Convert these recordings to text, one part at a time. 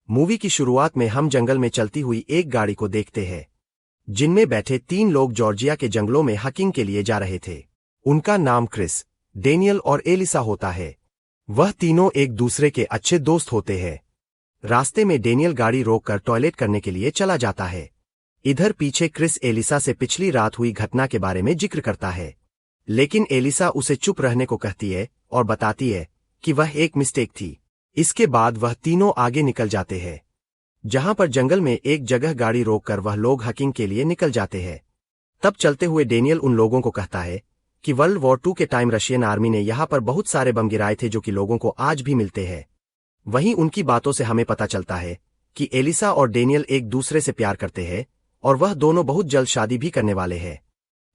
Movie की शुरुआत में हम जंगल में चलती हुई एक गाड़ी को देखते हैं जिनमें बैठे 3 लोग जॉर्जिया के जंगलों में हाइकिंग के लिए जा रहे थे। उनका नाम क्रिस, डेनियल और एलिसा होता है। वह तीनों एक दूसरे के अच्छे दोस्त होते हैं। रास्ते में डेनियल गाड़ी रोककर टॉयलेट करने के लिए चला जाता है। इधर पीछे क्रिस एलिसा से पिछली रात हुई घटना के बारे में जिक्र करता है, लेकिन एलिसा उसे चुप रहने को कहती है और बताती है कि वह एक मिस्टेक थी। इसके बाद वह तीनों आगे निकल जाते हैं, जहां पर जंगल में एक जगह गाड़ी रोककर वह लोग हाइकिंग के लिए निकल जाते हैं। तब चलते हुए डेनियल उन लोगों को कहता है कि वर्ल्ड वॉर 2 के टाइम रशियन आर्मी ने यहां पर बहुत सारे बम गिराए थे जो कि लोगों को आज भी मिलते हैं। वहीं उनकी बातों से हमें पता चलता है कि एलिसा और डेनियल एक दूसरे से प्यार करते हैं और वह दोनों बहुत जल्द शादी भी करने वाले हैं।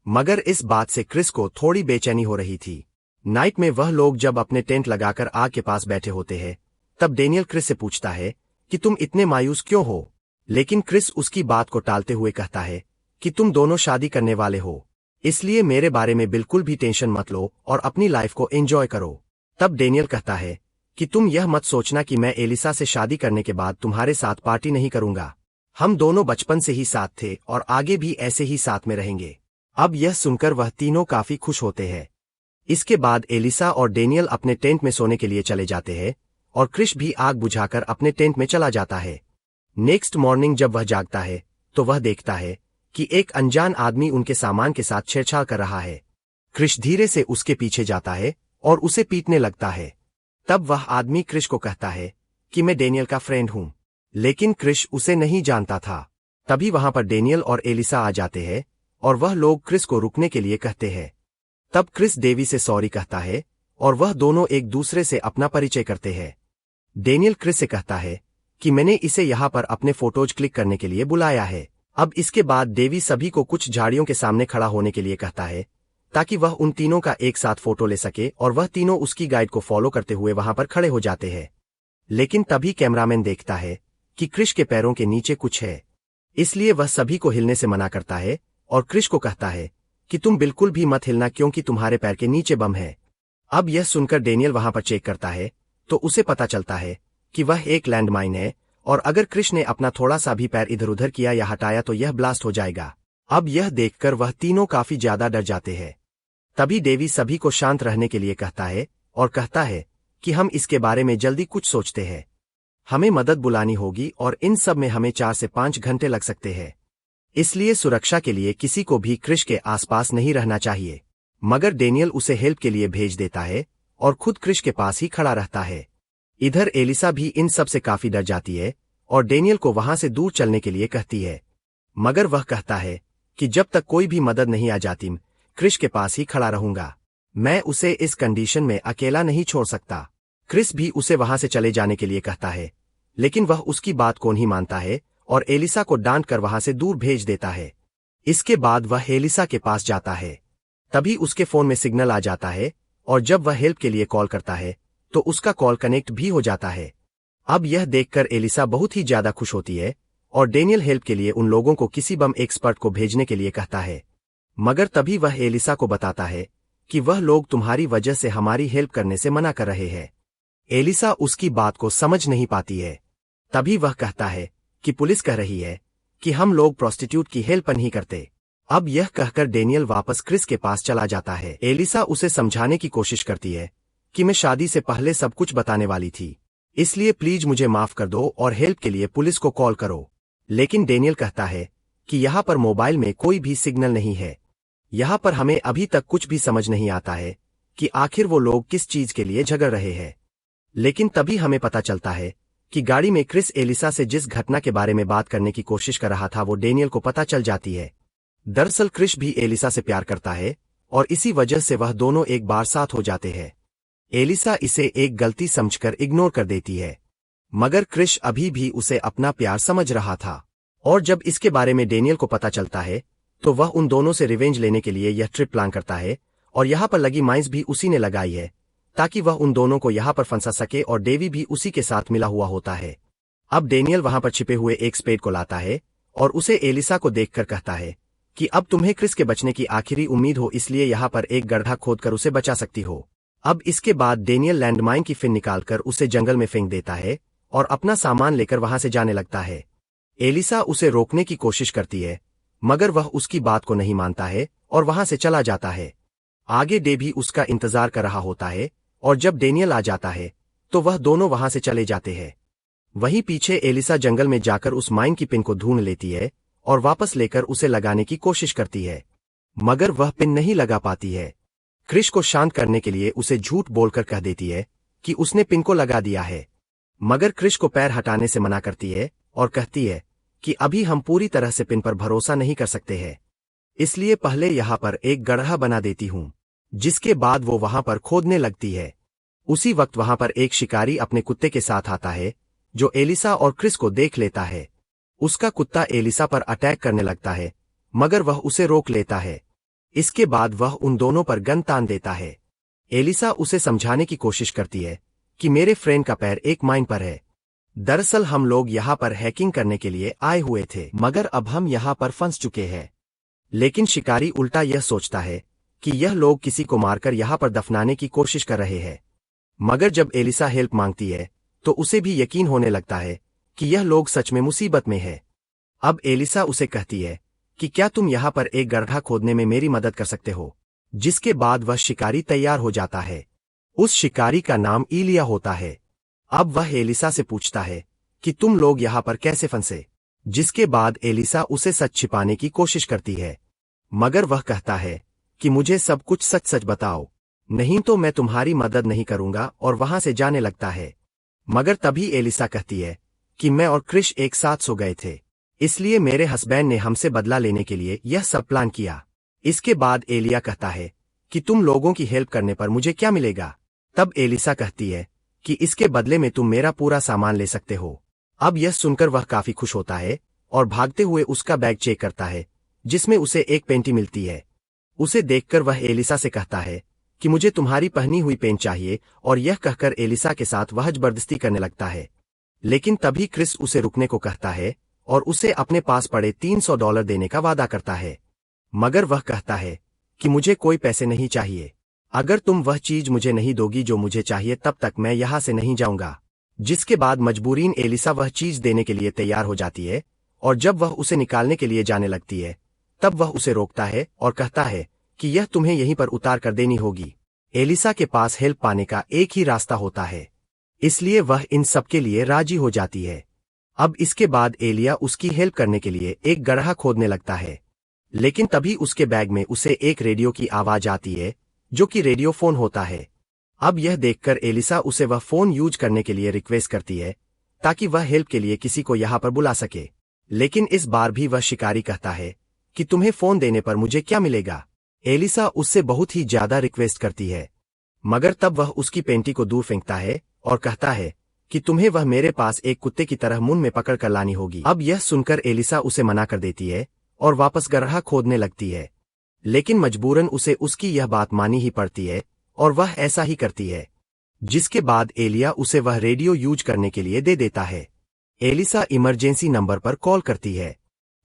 मगर इस बात से क्रिस को थोड़ी बेचैनी हो रही थी। नाइट में वह लोग जब अपने टेंट लगाकर आग के पास बैठे होते हैं, तब डेनियल क्रिस से पूछता है कि तुम इतने मायूस क्यों हो, लेकिन क्रिस उसकी बात को टालते हुए कहता है कि तुम दोनों शादी करने वाले हो, इसलिए मेरे बारे में बिल्कुल भी टेंशन मत लो और अपनी लाइफ को एंजॉय करो। तब डेनियल कहता है कि तुम यह मत सोचना कि मैं एलिसा से शादी करने के बाद तुम्हारे साथ पार्टी नहीं करूंगा। हम दोनों बचपन से ही साथ थे और आगे भी ऐसे ही साथ में रहेंगे। अब यह सुनकर वह तीनों काफी खुश होते हैं। इसके बाद एलिसा और डेनियल अपने टेंट में सोने के लिए चले जाते हैं और क्रिस भी आग बुझाकर अपने टेंट में चला जाता है। नेक्स्ट मॉर्निंग जब वह जागता है तो वह देखता है कि एक अनजान आदमी उनके सामान के साथ छेड़छाड़ कर रहा है। क्रिस धीरे से उसके पीछे जाता है और उसे पीटने लगता है। तब वह आदमी क्रिस को कहता है कि मैं डेनियल का फ्रेंड हूं, लेकिन क्रिस उसे नहीं जानता था। तभी वहां पर डेनियल और एलिसा आ जाते हैं और वह लोग क्रिस को रुकने के लिए कहते हैं। तब क्रिस डेवी से सॉरी कहता है और वह दोनों एक दूसरे से अपना परिचय करते हैं। डेनियल क्रिस से कहता है कि मैंने इसे यहाँ पर अपने फोटोज क्लिक करने के लिए बुलाया है। अब इसके बाद डेवी सभी को कुछ झाड़ियों के सामने खड़ा होने के लिए कहता है ताकि वह उन तीनों का एक साथ फोटो ले सके, और वह तीनों उसकी गाइड को फॉलो करते हुए वहां पर खड़े हो जाते हैं। लेकिन तभी कैमरामैन देखता है कि क्रिस के पैरों के नीचे कुछ है, इसलिए वह सभी को हिलने से मना करता है और क्रिस को कहता है कि तुम बिल्कुल भी मत हिलना क्योंकि तुम्हारे पैर के नीचे बम है। अब यह सुनकर डेनियल वहां पर चेक करता है तो उसे पता चलता है कि वह एक लैंडमाइन है और अगर क्रिस ने अपना थोड़ा सा भी पैर इधर उधर किया या हटाया तो यह ब्लास्ट हो जाएगा। अब यह देखकर वह तीनों काफी ज्यादा डर जाते हैं। तभी डेवी सभी को शांत रहने के लिए कहता है और कहता है कि हम इसके बारे में जल्दी कुछ सोचते हैं। हमें मदद बुलानी होगी और इन सब में हमें 4 से 5 घंटे लग सकते हैं, इसलिए सुरक्षा के लिए किसी को भी क्रिस के आसपास नहीं रहना चाहिए। मगर डेनियल उसे हेल्प के लिए भेज देता है और खुद क्रिस के पास ही खड़ा रहता है। इधर एलिसा भी इन सब से काफी डर जाती है और डेनियल को वहां से दूर चलने के लिए कहती है, मगर वह कहता है कि जब तक कोई भी मदद नहीं आ जाती क्रिस के पास ही खड़ा रहूंगा। मैं उसे इस कंडीशन में अकेला नहीं छोड़ सकता। क्रिस भी उसे वहां से चले जाने के लिए कहता है, लेकिन वह उसकी बात को नहीं मानता है और एलिसा को डांट कर वहां से दूर भेज देता है। इसके बाद वह एलिसा के पास जाता है। तभी उसके फोन में सिग्नल आ जाता है और जब वह हेल्प के लिए कॉल करता है तो उसका कॉल कनेक्ट भी हो जाता है। अब यह देखकर एलिसा बहुत ही ज्यादा खुश होती है और डेनियल हेल्प के लिए उन लोगों को किसी बम एक्सपर्ट को भेजने के लिए कहता है। मगर तभी वह एलिसा को बताता है कि वह लोग तुम्हारी वजह से हमारी हेल्प करने से मना कर रहे हैं। एलिसा उसकी बात को समझ नहीं पाती है। तभी वह कहता है कि पुलिस कह रही है कि हम लोग प्रोस्टिट्यूट की हेल्प नहीं करते। अब यह कहकर डेनियल वापस क्रिस के पास चला जाता है। एलिसा उसे समझाने की कोशिश करती है कि मैं शादी से पहले सब कुछ बताने वाली थी, इसलिए प्लीज मुझे माफ कर दो और हेल्प के लिए पुलिस को कॉल करो। लेकिन डेनियल कहता है कि यहाँ पर मोबाइल में कोई भी सिग्नल नहीं है। यहाँ पर हमें अभी तक कुछ भी समझ नहीं आता है कि आखिर वो लोग किस चीज के लिए झगड़ रहे हैं। लेकिन तभी हमें पता चलता है कि गाड़ी में क्रिस एलिसा से जिस घटना के बारे में बात करने की कोशिश कर रहा था वो डेनियल को पता चल जाती है। दरअसल क्रिस भी एलिसा से प्यार करता है और इसी वजह से वह दोनों एक बार साथ हो जाते हैं। एलिसा इसे एक गलती समझकर इग्नोर कर देती है, मगर क्रिस अभी भी उसे अपना प्यार समझ रहा था। और जब इसके बारे में डेनियल को पता चलता है तो वह उन दोनों से रिवेंज लेने के लिए यह ट्रिप प्लान करता है और यहाँ पर लगी माइंस भी उसी ने लगाई है ताकि वह उन दोनों को यहाँ पर फंसा सके, और डेवी भी उसी के साथ मिला हुआ होता है। अब डेनियल वहां पर छिपे हुए एक स्पेड को लाता है और उसे एलिसा को देखकर कहता है कि अब तुम्हें क्रिस के बचने की आखिरी उम्मीद हो, इसलिए यहाँ पर एक गड्ढा खोदकर उसे बचा सकती हो। अब इसके बाद डेनियल लैंडमाइन की फिन निकालकर उसे जंगल में फेंक देता है और अपना सामान लेकर वहां से जाने लगता है। एलिसा उसे रोकने की कोशिश करती है, मगर वह उसकी बात को नहीं मानता है और वहां से चला जाता है। आगे डे भी उसका इंतजार कर रहा होता है, और जब डेनियल आ जाता है तो वह दोनों वहां से चले जाते हैं। वहीं पीछे एलिसा जंगल में जाकर उस माइन की पिन को ढूंढ लेती है और वापस लेकर उसे लगाने की कोशिश करती है, मगर वह पिन नहीं लगा पाती है। क्रिश को शांत करने के लिए उसे झूठ बोलकर कह देती है कि उसने पिन को लगा दिया है, मगर क्रिश को पैर हटाने से मना करती है और कहती है कि अभी हम पूरी तरह से पिन पर भरोसा नहीं कर सकते हैं, इसलिए पहले यहाँ पर एक गड्ढा बना देती हूँ। जिसके बाद वो वहां पर खोदने लगती है। उसी वक्त वहां पर एक शिकारी अपने कुत्ते के साथ आता है, जो एलिसा और क्रिस को देख लेता है। उसका कुत्ता एलिसा पर अटैक करने लगता है, मगर वह उसे रोक लेता है। इसके बाद वह उन दोनों पर गन तान देता है। एलिसा उसे समझाने की कोशिश करती है कि मेरे फ्रेंड का पैर एक माइन पर है। दरअसल हम लोग यहाँ पर हैकिंग करने के लिए आए हुए थे, मगर अब हम यहाँ पर फंस चुके हैं। लेकिन शिकारी उल्टा यह सोचता है कि यह लोग किसी को मारकर यहाँ पर दफनाने की कोशिश कर रहे हैं। मगर जब एलिसा हेल्प मांगती है तो उसे भी यकीन होने लगता है कि यह लोग सच में मुसीबत में है। अब एलिसा उसे कहती है कि क्या तुम यहाँ पर एक गड्ढा खोदने में मेरी मदद कर सकते हो। जिसके बाद वह शिकारी तैयार हो जाता है। उस शिकारी का नाम इलिया होता है। अब वह एलिसा से पूछता है कि तुम लोग यहाँ पर कैसे फंसे। जिसके बाद एलिसा उसे सच छिपाने की कोशिश करती है, मगर वह कहता है कि मुझे सब कुछ सच सच बताओ, नहीं तो मैं तुम्हारी मदद नहीं करूंगा, और वहां से जाने लगता है। मगर तभी एलिसा कहती है कि मैं और क्रिश एक साथ सो गए थे, इसलिए मेरे हस्बैंड ने हमसे बदला लेने के लिए यह सब प्लान किया। इसके बाद एलिया कहता है कि तुम लोगों की हेल्प करने पर मुझे क्या मिलेगा। तब एलिसा कहती है कि इसके बदले में तुम मेरा पूरा सामान ले सकते हो। अब यह सुनकर वह काफी खुश होता है और भागते हुए उसका बैग चेक करता है, जिसमें उसे एक पेंटी मिलती है। उसे देखकर वह एलिसा से कहता है कि मुझे तुम्हारी पहनी हुई पेंट चाहिए, और यह कहकर एलिसा के साथ वह जबरदस्ती करने लगता है। लेकिन तभी क्रिस उसे रुकने को कहता है और उसे अपने पास पड़े $300 देने का वादा करता है। मगर वह कहता है कि मुझे कोई पैसे नहीं चाहिए। अगर तुम वह चीज मुझे नहीं दोगी जो मुझे चाहिए, तब तक मैं यहाँ से नहीं जाऊंगा। जिसके बाद मजबूरीन एलिसा वह चीज देने के लिए तैयार हो जाती है, और जब वह उसे निकालने के लिए जाने लगती है तब वह उसे रोकता है और कहता है कि यह तुम्हें यहीं पर उतार कर देनी होगी। एलिसा के पास हेल्प पाने का एक ही रास्ता होता है, इसलिए वह इन सब के लिए राजी हो जाती है। अब इसके बाद एलिया उसकी हेल्प करने के लिए एक गड्ढा खोदने लगता है। लेकिन तभी उसके बैग में उसे एक रेडियो की आवाज आती है, जो कि रेडियो फोन होता है। अब यह देखकर एलिसा उसे वह फोन यूज करने के लिए रिक्वेस्ट करती है, ताकि वह हेल्प के लिए किसी को यहाँ पर बुला सके। लेकिन इस बार भी वह शिकारी कहता है कि तुम्हें फोन देने पर मुझे क्या मिलेगा। एलिसा उससे बहुत ही ज्यादा रिक्वेस्ट करती है, मगर तब वह उसकी पेंटी को दूर फेंकता है और कहता है कि तुम्हें वह मेरे पास एक कुत्ते की तरह मुंह में पकड़ कर लानी होगी। अब यह सुनकर एलिसा उसे मना कर देती है और वापस गड्ढा खोदने लगती है। लेकिन मजबूरन उसे उसकी यह बात मानी ही पड़ती है, और वह ऐसा ही करती है। जिसके बाद एलिया उसे वह रेडियो यूज करने के लिए दे देता है। एलिसा इमरजेंसी नंबर पर कॉल करती है,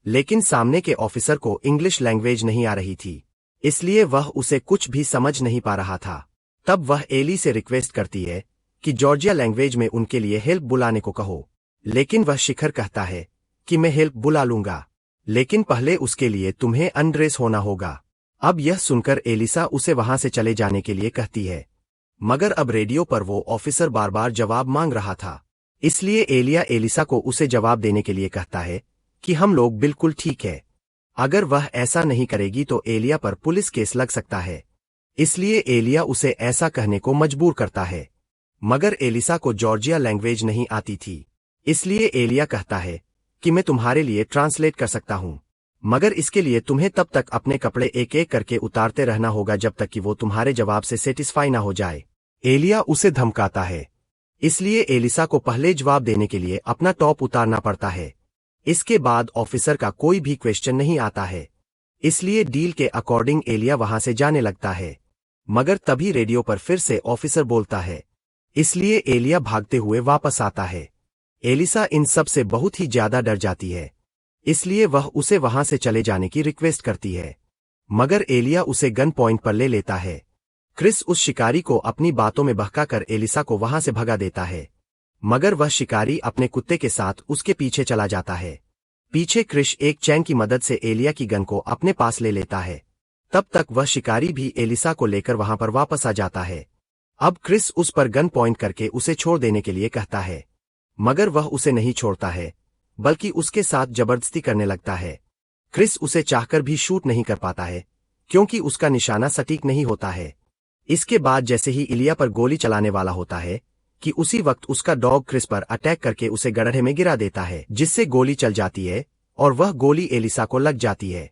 लेकिन सामने के ऑफिसर को इंग्लिश लैंग्वेज नहीं आ रही थी, इसलिए वह उसे कुछ भी समझ नहीं पा रहा था। तब वह एली से रिक्वेस्ट करती है कि जॉर्जिया लैंग्वेज में उनके लिए हेल्प बुलाने को कहो। लेकिन वह शिखर कहता है कि मैं हेल्प बुला लूंगा, लेकिन पहले उसके लिए तुम्हें अनड्रेस होना होगा। अब यह सुनकर एलिसा उसे वहां से चले जाने के लिए कहती है, मगर अब रेडियो पर वो ऑफिसर बार बार जवाब मांग रहा था, इसलिए एलिया एलिसा को उसे जवाब देने के लिए कहता है कि हम लोग बिल्कुल ठीक है। अगर वह ऐसा नहीं करेगी तो एलिया पर पुलिस केस लग सकता है, इसलिए एलिया उसे ऐसा कहने को मजबूर करता है। मगर एलिसा को जॉर्जिया लैंग्वेज नहीं आती थी, इसलिए एलिया कहता है कि मैं तुम्हारे लिए ट्रांसलेट कर सकता हूं, मगर इसके लिए तुम्हें तब तक अपने कपड़े एक एक करके उतारते रहना होगा जब तक कि वो तुम्हारे जवाब से सेटिस्फाई ना हो जाए। एलिया उसे धमकाता है, इसलिए एलिसा को पहले जवाब देने के लिए अपना टॉप उतारना पड़ता है। इसके बाद ऑफिसर का कोई भी क्वेश्चन नहीं आता है, इसलिए डील के अकॉर्डिंग एलिया वहां से जाने लगता है। मगर तभी रेडियो पर फिर से ऑफिसर बोलता है, इसलिए एलिया भागते हुए वापस आता है। एलिसा इन सब से बहुत ही ज्यादा डर जाती है, इसलिए वह उसे वहां से चले जाने की रिक्वेस्ट करती है, मगर एलिया उसे गन पॉइंट पर ले लेता है। क्रिस उस शिकारी को अपनी बातों में बहकाकर एलिसा को वहां से भगा देता है, मगर वह शिकारी अपने कुत्ते के साथ उसके पीछे चला जाता है। पीछे क्रिश एक चैन की मदद से एलिया की गन को अपने पास ले लेता है। तब तक वह शिकारी भी एलिसा को लेकर वहां पर वापस आ जाता है। अब क्रिस उस पर गन पॉइंट करके उसे छोड़ देने के लिए कहता है, मगर वह उसे नहीं छोड़ता है, बल्कि उसके साथ जबरदस्ती करने लगता है। क्रिस उसे चाहकर भी शूट नहीं कर पाता है, क्योंकि उसका निशाना सटीक नहीं होता है। इसके बाद जैसे ही इलिया पर गोली चलाने वाला होता है कि उसी वक्त उसका डॉग क्रिस पर अटैक करके उसे गड्ढे में गिरा देता है, जिससे गोली चल जाती है और वह गोली एलिसा को लग जाती है।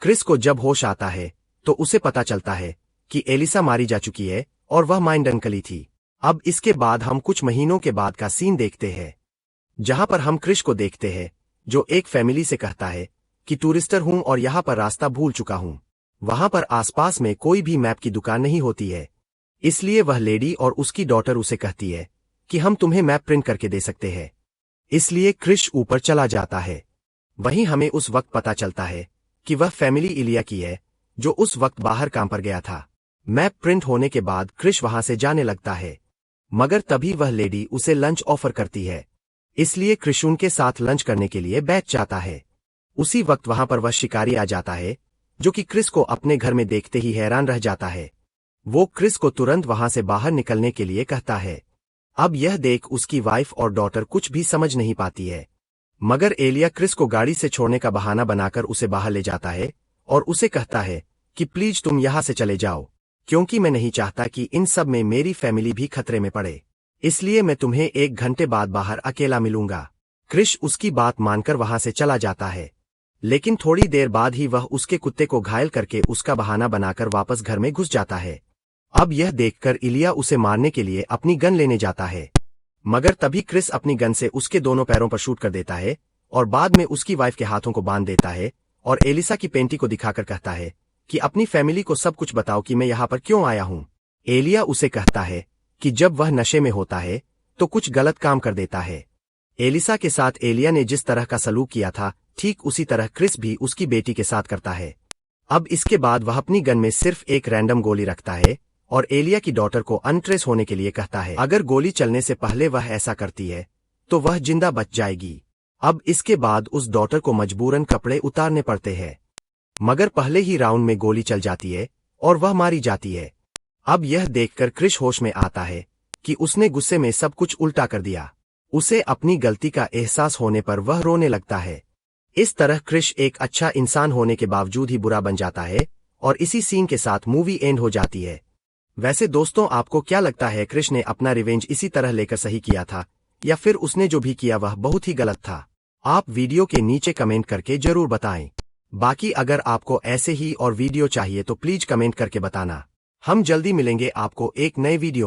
क्रिस को जब होश आता है तो उसे पता चलता है कि एलिसा मारी जा चुकी है और वह माइंड अंकली थी। अब इसके बाद हम कुछ महीनों के बाद का सीन देखते हैं, जहां पर हम क्रिश को देखते हैं जो एक फैमिली से कहता है कि टूरिस्टर हूं और यहां पर रास्ता भूल चुका हूं। वहां पर आसपास में कोई भी मैप की दुकान नहीं होती है, इसलिए वह लेडी और उसकी डॉटर उसे कहती है कि हम तुम्हें मैप प्रिंट करके दे सकते हैं। इसलिए क्रिश ऊपर चला जाता है। वहीं हमें उस वक्त पता चलता है कि वह फैमिली इलिया की है, जो उस वक्त बाहर काम पर गया था। मैप प्रिंट होने के बाद क्रिश वहां से जाने लगता है, मगर तभी वह लेडी उसे लंच ऑफर करती है, इसलिए क्रिश उनके साथ लंच करने के लिए बैठ जाता है। उसी वक्त वहां पर वह शिकारी आ जाता है, जो कि क्रिस को अपने घर में देखते ही हैरान रह जाता है। वो क्रिस को तुरंत वहां से बाहर निकलने के लिए कहता है। अब यह देख उसकी वाइफ और डॉटर कुछ भी समझ नहीं पाती है, मगर एलिया क्रिस को गाड़ी से छोड़ने का बहाना बनाकर उसे बाहर ले जाता है और उसे कहता है कि प्लीज तुम यहां से चले जाओ, क्योंकि मैं नहीं चाहता कि इन सब में मेरी फैमिली भी खतरे में पड़े, इसलिए मैं तुम्हें 1 घंटे बाद बाहर अकेला मिलूंगा। क्रिश उसकी बात मानकर वहां से चला जाता है, लेकिन थोड़ी देर बाद ही वह उसके कुत्ते को घायल करके उसका बहाना बनाकर वापस घर में घुस जाता है। अब यह देखकर इलिया उसे मारने के लिए अपनी गन लेने जाता है, मगर तभी क्रिस अपनी गन से उसके दोनों पैरों पर शूट कर देता है और बाद में उसकी वाइफ के हाथों को बांध देता है और एलिसा की पेंटी को दिखाकर कहता है कि अपनी फैमिली को सब कुछ बताओ कि मैं यहाँ पर क्यों आया हूँ। एलिया उसे कहता है कि जब वह नशे में होता है तो कुछ गलत काम कर देता है। एलिसा के साथ एलिया ने जिस तरह का सलूक किया था, ठीक उसी तरह क्रिस भी उसकी बेटी के साथ करता है। अब इसके बाद वह अपनी गन में सिर्फ एक रैंडम गोली रखता है और एलिया की डॉटर को अनट्रेस होने के लिए कहता है, अगर गोली चलने से पहले वह ऐसा करती है तो वह जिंदा बच जाएगी। अब इसके बाद उस डॉटर को मजबूरन कपड़े उतारने पड़ते हैं, मगर पहले ही राउंड में गोली चल जाती है और वह मारी जाती है। अब यह देखकर क्रिश होश में आता है कि उसने गुस्से में सब कुछ उल्टा कर दिया। उसे अपनी गलती का एहसास होने पर वह रोने लगता है। इस तरह क्रिश एक अच्छा इंसान होने के बावजूद ही बुरा बन जाता है और इसी सीन के साथ मूवी एंड हो जाती है। वैसे दोस्तों, आपको क्या लगता है, क्रिश ने अपना रिवेंज इसी तरह लेकर सही किया था या फिर उसने जो भी किया वह बहुत ही गलत था? आप वीडियो के नीचे कमेंट करके जरूर बताएं। बाकी अगर आपको ऐसे ही और वीडियो चाहिए तो प्लीज कमेंट करके बताना। हम जल्दी मिलेंगे आपको एक नए वीडियो में।